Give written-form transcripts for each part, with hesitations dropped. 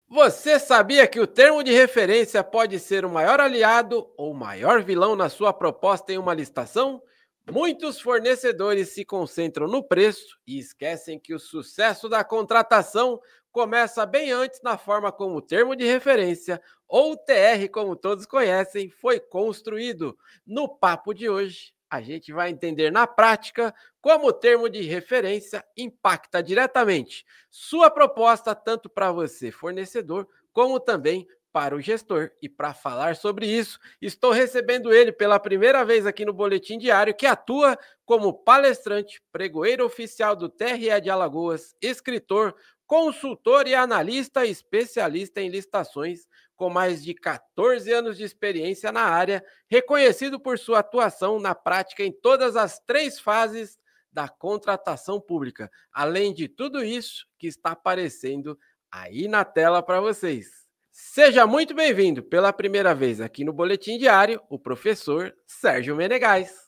Você sabia que o termo de referência pode ser o maior aliado ou o maior vilão na sua proposta em uma licitação? Muitos fornecedores se concentram no preço e esquecem que o sucesso da contratação começa bem antes na forma como o termo de referência, ou TR, como todos conhecem, foi construído. No papo de hoje, a gente vai entender na prática como o termo de referência impacta diretamente sua proposta, tanto para você, fornecedor, como também para o gestor. E para falar sobre isso, estou recebendo ele pela primeira vez aqui no Boletim Diário, que atua como palestrante, pregoeiro oficial do TRE de Alagoas, escritor, consultor e analista especialista em licitações, com mais de 14 anos de experiência na área, reconhecido por sua atuação na prática em todas as 3 fases da contratação pública. Além de tudo isso que está aparecendo aí na tela para vocês. Seja muito bem-vindo pela primeira vez aqui no Boletim Diário, o professor Sérgio Menegais.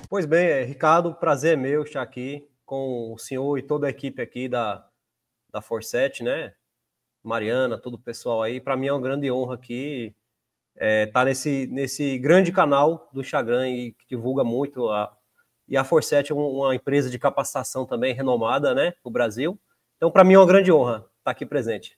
Pois bem, Ricardo, prazer é meu estar aqui com o senhor e toda a equipe aqui da Forset, né? Mariana, todo o pessoal aí. Para mim é uma grande honra aqui estar nesse grande canal do Instagram e que divulga muito. E a Forset é uma empresa de capacitação também renomada, né, no Brasil. Então, para mim é uma grande honra estar aqui presente.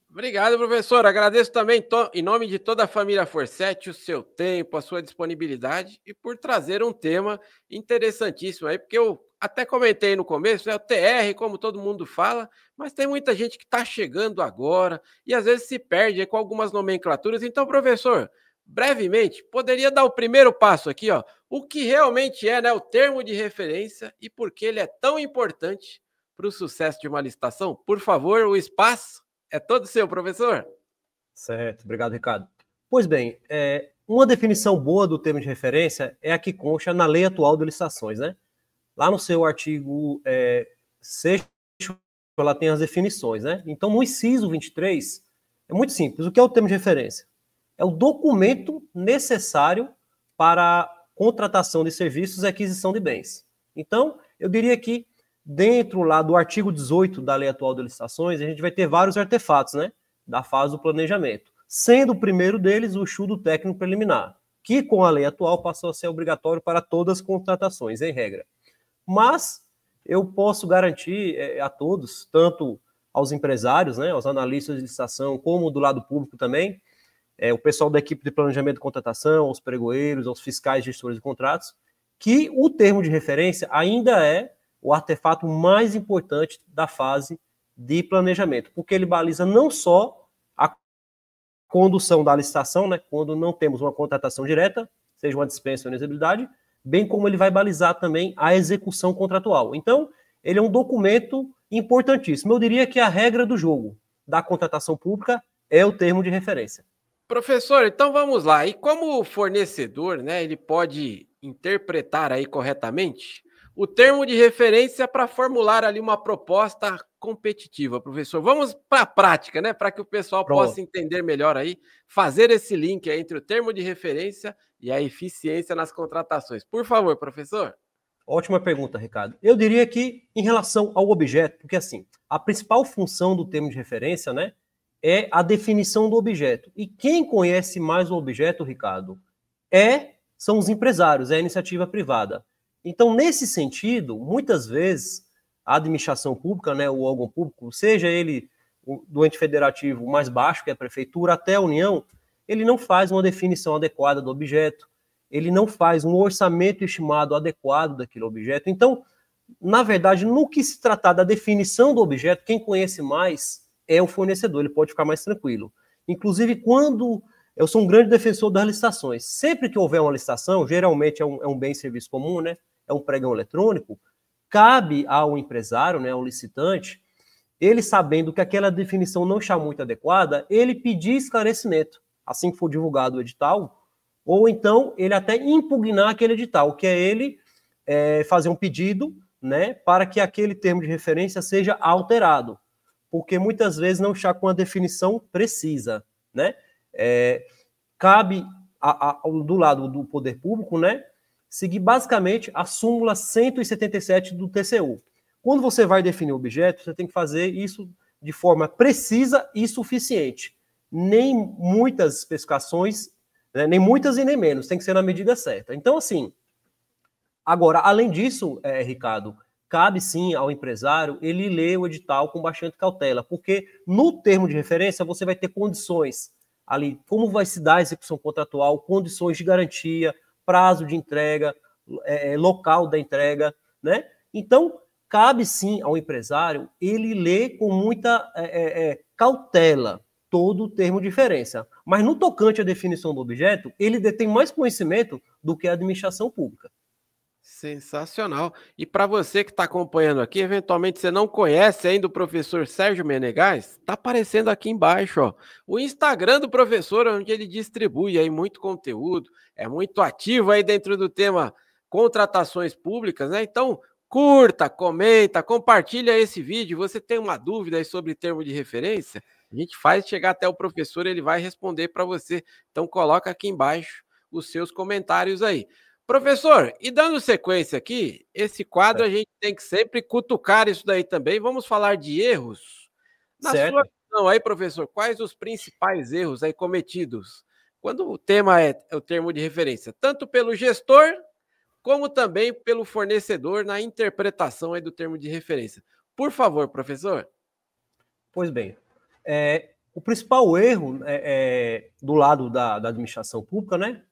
Obrigado, professor. Agradeço também, em nome de toda a família Forset, o seu tempo, a sua disponibilidade e por trazer um tema interessantíssimo aí, porque eu até comentei no começo, é o TR, como todo mundo fala, mas tem muita gente que está chegando agora e às vezes se perde aí com algumas nomenclaturas. Então, professor, brevemente, poderia dar o primeiro passo aqui, ó, o que realmente é, né, o termo de referência e por que ele é tão importante para o sucesso de uma licitação? Por favor, o espaço é todo seu, professor. Certo, obrigado, Ricardo. Pois bem, uma definição boa do termo de referência é a que consta na Lei Atual de Licitações, né? Lá no seu artigo 6º, ela tem as definições, né? Então, no inciso 23, é muito simples. O que é o termo de referência? É o documento necessário para a contratação de serviços e aquisição de bens. Então, eu diria que dentro lá do artigo 18 da Lei Atual de Licitações, a gente vai ter vários artefatos, né, da fase do planejamento, sendo o primeiro deles o estudo técnico preliminar, que com a lei atual passou a ser obrigatório para todas as contratações, em regra. Mas eu posso garantir a todos, tanto aos empresários, né, aos analistas de licitação, como do lado público também, o pessoal da equipe de planejamento de contratação, aos pregoeiros, aos fiscais gestores de contratos, que o termo de referência ainda é o artefato mais importante da fase de planejamento, porque ele baliza não só a condução da licitação, né, quando não temos uma contratação direta, seja uma dispensa ou inexigibilidade, bem como ele vai balizar também a execução contratual. Então, ele é um documento importantíssimo. Eu diria que a regra do jogo da contratação pública é o termo de referência. Professor, então vamos lá. E como o fornecedor, né, ele pode interpretar aí corretamente o termo de referência para formular ali uma proposta competitiva, professor? Vamos para a prática, né, para que o pessoal possa entender melhor aí, fazer esse link entre o termo de referência e a eficiência nas contratações. Por favor, professor. Ótima pergunta, Ricardo. Eu diria que em relação ao objeto, porque assim, a principal função do termo de referência, né, é a definição do objeto. E quem conhece mais o objeto, Ricardo, são os empresários, é a iniciativa privada. Então, nesse sentido, muitas vezes, a administração pública, né, o órgão público, seja ele do ente federativo mais baixo, que é a prefeitura, até a União, ele não faz uma definição adequada do objeto, ele não faz um orçamento estimado adequado daquele objeto. Então, na verdade, no que se tratar da definição do objeto, quem conhece mais é o fornecedor, ele pode ficar mais tranquilo. Inclusive, quando eu sou um grande defensor das licitações, sempre que houver uma licitação, geralmente é um bem e serviço comum, né? É um pregão eletrônico, cabe ao empresário, né, ao licitante, ele sabendo que aquela definição não está muito adequada, ele pedir esclarecimento, assim que for divulgado o edital, ou então ele até impugnar aquele edital, que é ele fazer um pedido, né, para que aquele termo de referência seja alterado, porque muitas vezes não está com a definição precisa, né? Cabe do lado do poder público, né, seguir basicamente a súmula 177 do TCU. Quando você vai definir o objeto, você tem que fazer isso de forma precisa e suficiente. Nem muitas especificações, né, nem muitas e nem menos, tem que ser na medida certa. Então, assim, agora, além disso, Ricardo, cabe sim ao empresário ele ler o edital com bastante cautela, porque no termo de referência você vai ter condições ali, como vai se dar a execução contratual, condições de garantia, prazo de entrega, local da entrega, né? Então, cabe sim ao empresário ele ler com muita cautela todo o termo de referência. Mas no tocante à definição do objeto, ele detém mais conhecimento do que a administração pública. Sensacional. E para você que está acompanhando aqui, eventualmente você não conhece ainda o professor Sérgio Menegais, está aparecendo aqui embaixo, ó, o Instagram do professor, onde ele distribui aí muito conteúdo, é muito ativo aí dentro do tema contratações públicas, né? Então, curta, comenta, compartilha esse vídeo. Você tem uma dúvida aí sobre termo de referência? A gente faz chegar até o professor, ele vai responder para você. Então, coloca aqui embaixo os seus comentários aí. Professor, e dando sequência aqui, esse quadro a gente tem que sempre cutucar isso daí também. Vamos falar de erros. Na sua visão aí, professor, quais os principais erros aí cometidos quando o tema é o termo de referência, tanto pelo gestor como também pelo fornecedor na interpretação aí do termo de referência? Por favor, professor. Pois bem, o principal erro do lado da administração pública, né,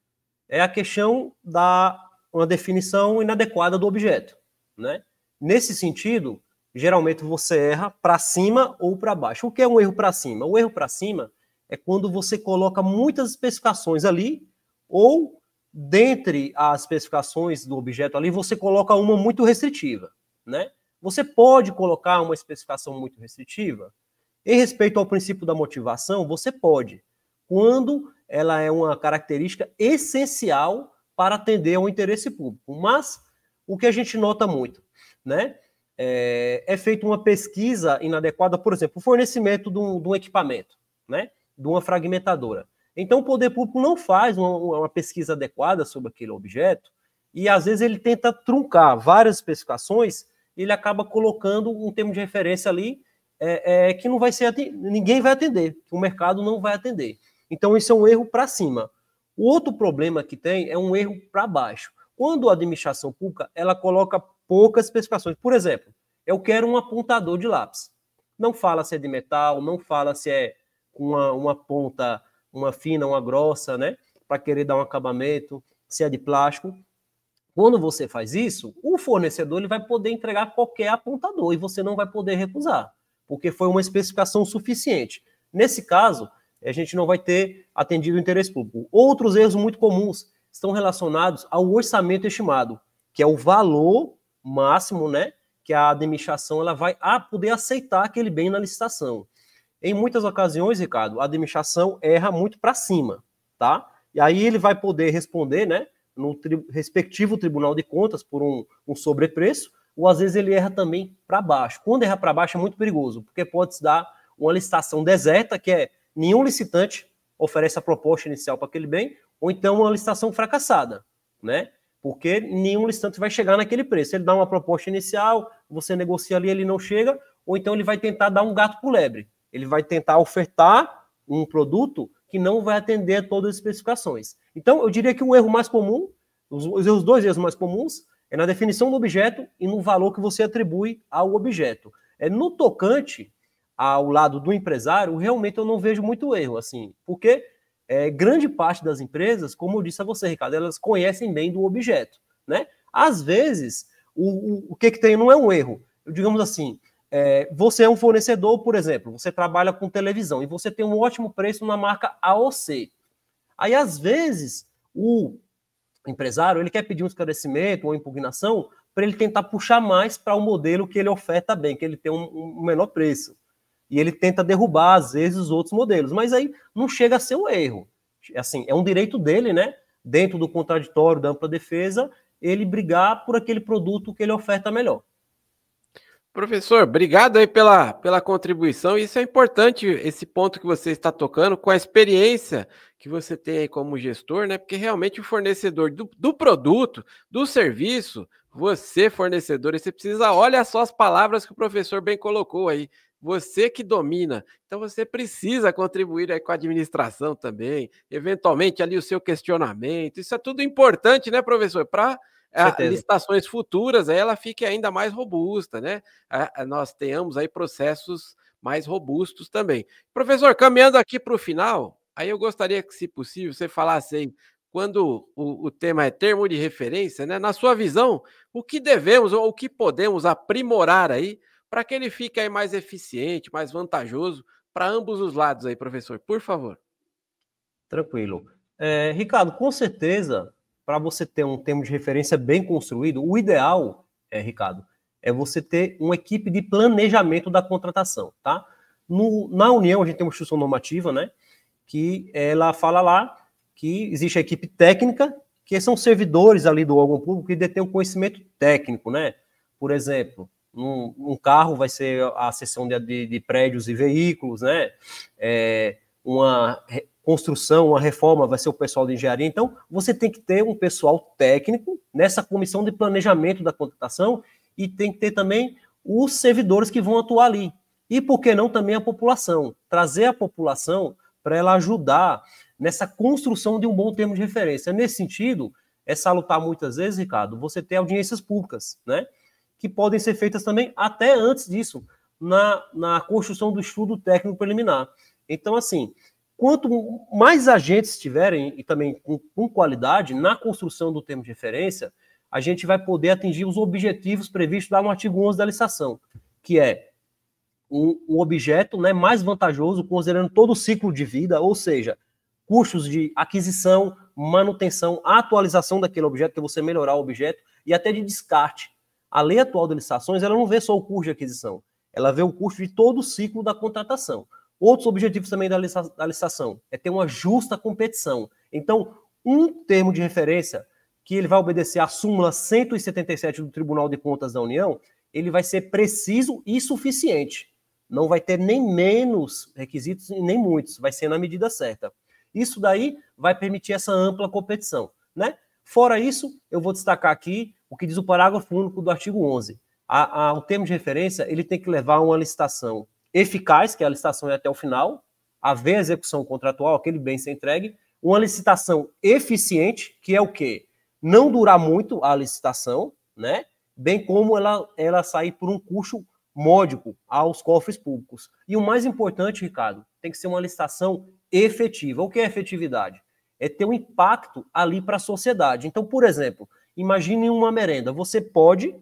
é a questão da uma definição inadequada do objeto, né? Nesse sentido, geralmente você erra para cima ou para baixo. O que é um erro para cima? O erro para cima é quando você coloca muitas especificações ali, ou dentre as especificações do objeto ali, você coloca uma muito restritiva, né? Você pode colocar uma especificação muito restritiva. Em respeito ao princípio da motivação, você pode, quando ela é uma característica essencial para atender ao interesse público. Mas o que a gente nota muito, né, é feita uma pesquisa inadequada, por exemplo, o fornecimento de um equipamento, né, de uma fragmentadora. Então, o poder público não faz uma pesquisa adequada sobre aquele objeto e, às vezes, ele tenta truncar várias especificações e ele acaba colocando um termo de referência ali que não vai ser ninguém vai atender, que o mercado não vai atender. Então, isso é um erro para cima. O outro problema que tem é um erro para baixo. Quando a administração pública ela coloca poucas especificações, por exemplo, eu quero um apontador de lápis. Não fala se é de metal, não fala se é uma ponta, uma fina, uma grossa, né? Para querer dar um acabamento, se é de plástico. Quando você faz isso, o fornecedor ele vai poder entregar qualquer apontador e você não vai poder recusar, porque foi uma especificação suficiente. Nesse caso, a gente não vai ter atendido o interesse público. Outros erros muito comuns estão relacionados ao orçamento estimado, que é o valor máximo, né, que a administração ela vai poder aceitar aquele bem na licitação. Em muitas ocasiões, Ricardo, a administração erra muito para cima, tá? E aí ele vai poder responder, né, no respectivo Tribunal de Contas por um sobrepreço, ou às vezes ele erra também para baixo. Quando erra para baixo é muito perigoso, porque pode se dar uma licitação deserta, que é nenhum licitante oferece a proposta inicial para aquele bem, ou então uma licitação fracassada, né? Porque nenhum licitante vai chegar naquele preço. Ele dá uma proposta inicial, você negocia ali, ele não chega, ou então ele vai tentar dar um gato por lebre. Ele vai tentar ofertar um produto que não vai atender a todas as especificações. Então, eu diria que o erro mais comum, os dois erros mais comuns, é na definição do objeto e no valor que você atribui ao objeto. No tocante ao lado do empresário, realmente eu não vejo muito erro, assim, porque grande parte das empresas, como eu disse a você, Ricardo, elas conhecem bem do objeto, né? Às vezes, o que tem não é um erro. Digamos assim, você é um fornecedor, por exemplo, você trabalha com televisão e você tem um ótimo preço na marca AOC. Aí, às vezes, o empresário ele quer pedir um esclarecimento ou impugnação para ele tentar puxar mais para o modelo que ele oferta bem, que ele tem um menor preço. E ele tenta derrubar, às vezes, os outros modelos. Mas aí não chega a ser um erro. Assim, é um direito dele, né? Dentro do contraditório, da ampla defesa, ele brigar por aquele produto que ele oferta melhor. Professor, obrigado aí pela contribuição. Isso é importante, esse ponto que você está tocando, com a experiência que você tem aí como gestor, né? Porque realmente o fornecedor do produto, do serviço, você, fornecedor, você precisa, olha só as palavras que o professor bem colocou aí, você que domina. Então você precisa contribuir aí com a administração também, eventualmente ali o seu questionamento. Isso é tudo importante, né, professor? Para Certeza. licitações futuras, aí ela fique ainda mais robusta, né? Nós tenhamos aí processos mais robustos também. Professor, caminhando aqui para o final, aí eu gostaria que, se possível, você falasse aí, quando o tema é termo de referência, né? Na sua visão, o que devemos ou o que podemos aprimorar aí para que ele fique aí mais eficiente, mais vantajoso para ambos os lados aí, professor, por favor. Tranquilo. Ricardo, com certeza, para você ter um termo de referência bem construído, o ideal, Ricardo, é você ter uma equipe de planejamento da contratação, tá? Na União, a gente tem uma instrução normativa, né? Que ela fala lá que existe a equipe técnica, que são servidores ali do órgão público que detêm o conhecimento técnico, né? Por exemplo, um carro vai ser a seção de prédios e veículos, né? Uma construção, uma reforma vai ser o pessoal de engenharia. Então, você tem que ter um pessoal técnico nessa comissão de planejamento da contratação e tem que ter também os servidores que vão atuar ali. E, por que não, também a população. Trazer a população para ela ajudar nessa construção de um bom termo de referência. Nesse sentido, é salutar muitas vezes, Ricardo, você ter audiências públicas, né? Que podem ser feitas também até antes disso, na construção do estudo técnico preliminar. Então, assim, quanto mais agentes tiverem, e também com qualidade, na construção do termo de referência, a gente vai poder atingir os objetivos previstos lá no artigo 11 da licitação, que é um objeto, né, mais vantajoso, considerando todo o ciclo de vida, ou seja, custos de aquisição, manutenção, atualização daquele objeto, que é você melhorar o objeto, e até de descarte. A lei atual de licitações, ela não vê só o custo de aquisição, ela vê o custo de todo o ciclo da contratação. Outros objetivos também da licitação é ter uma justa competição. Então, um termo de referência que ele vai obedecer à súmula 177 do Tribunal de Contas da União, ele vai ser preciso e suficiente. Não vai ter nem menos requisitos e nem muitos, vai ser na medida certa. Isso daí vai permitir essa ampla competição, né? Fora isso, eu vou destacar aqui o que diz o parágrafo único do artigo 11. O termo de referência, ele tem que levar a uma licitação eficaz, que é a licitação até o final, haver execução contratual, aquele bem ser entregue, uma licitação eficiente, que é o quê? Não durar muito a licitação, né? Bem como ela sair por um custo módico aos cofres públicos. E o mais importante, Ricardo, tem que ser uma licitação efetiva. O que é efetividade? É ter um impacto ali para a sociedade. Então, por exemplo, imagine uma merenda. Você pode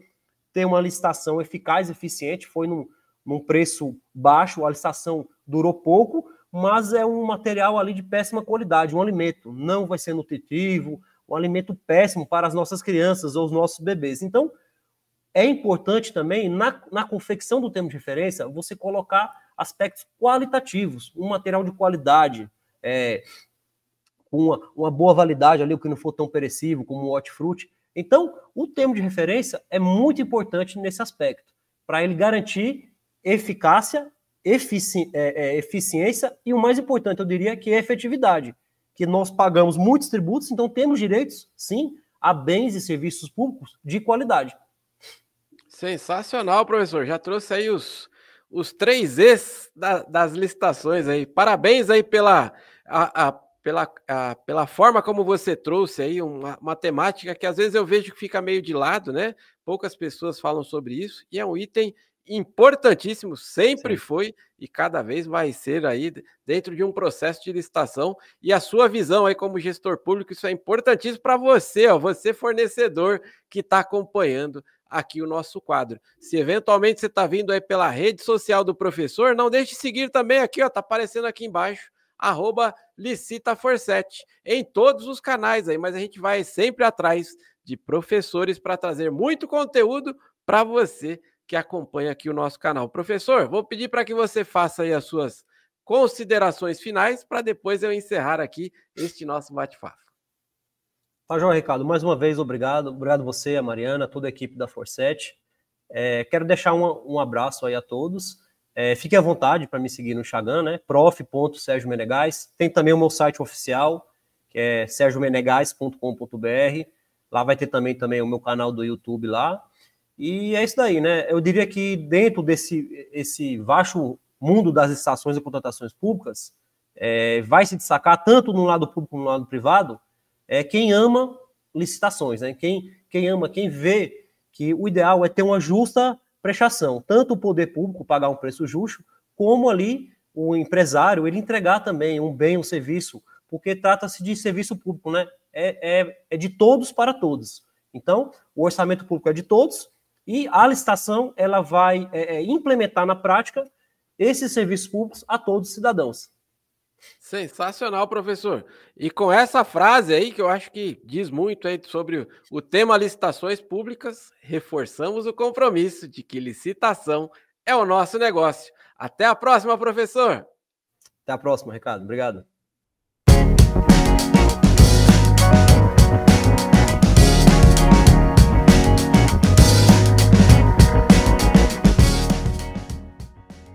ter uma licitação eficaz, eficiente, foi num preço baixo, a licitação durou pouco, mas é um material ali de péssima qualidade, um alimento. Não vai ser nutritivo, um alimento péssimo para as nossas crianças ou os nossos bebês. Então, é importante também, na confecção do termo de referência, você colocar aspectos qualitativos, um material de qualidade, com uma boa validade ali, o que não for tão perecível, como o hortifruti. Então, o termo de referência é muito importante nesse aspecto, para ele garantir eficácia, eficiência e, o mais importante, eu diria, que é efetividade, que nós pagamos muitos tributos, então temos direitos, sim, a bens e serviços públicos de qualidade. Sensacional, professor. Já trouxe aí os 3 Es das licitações aí. Parabéns aí pela forma como você trouxe aí uma temática que às vezes eu vejo que fica meio de lado, né? Poucas pessoas falam sobre isso e é um item importantíssimo, sempre foi e cada vez vai ser aí dentro de um processo de licitação. E a sua visão aí como gestor público, isso é importantíssimo para você, ó, você fornecedor que está acompanhando aqui o nosso quadro. Se eventualmente você está vindo aí pela rede social do professor, não deixe de seguir também aqui, ó, tá aparecendo aqui embaixo, @licitafor7, em todos os canais aí, mas a gente vai sempre atrás de professores para trazer muito conteúdo para você que acompanha aqui o nosso canal. Professor, vou pedir para que você faça aí as suas considerações finais para depois eu encerrar aqui este nosso bate-papo. Tá, João Ricardo, mais uma vez, obrigado. Obrigado você, a Mariana, toda a equipe da Forset. Quero deixar um abraço aí a todos Fique à vontade para me seguir no Instagram, né? prof.sergiomenegas. Tem também o meu site oficial, que é sergiomenegas.com.br. Lá vai ter também o meu canal do YouTube lá. E é isso daí, né? Eu diria que dentro desse vasto mundo das licitações e contratações públicas, vai se destacar tanto no lado público como no lado privado, quem ama licitações, né? Quem ama, quem vê que o ideal é ter uma justa prestação, tanto o poder público pagar um preço justo, como ali o empresário ele entregar também um bem, um serviço, porque trata-se de serviço público, né? É de todos para todos. Então, o orçamento público é de todos e a licitação ela vai implementar na prática esses serviços públicos a todos os cidadãos. Sensacional, professor. E com essa frase aí, que eu acho que diz muito aí sobre o tema licitações públicas, reforçamos o compromisso de que licitação é o nosso negócio. Até a próxima, professor. Até a próxima, Ricardo. Obrigado.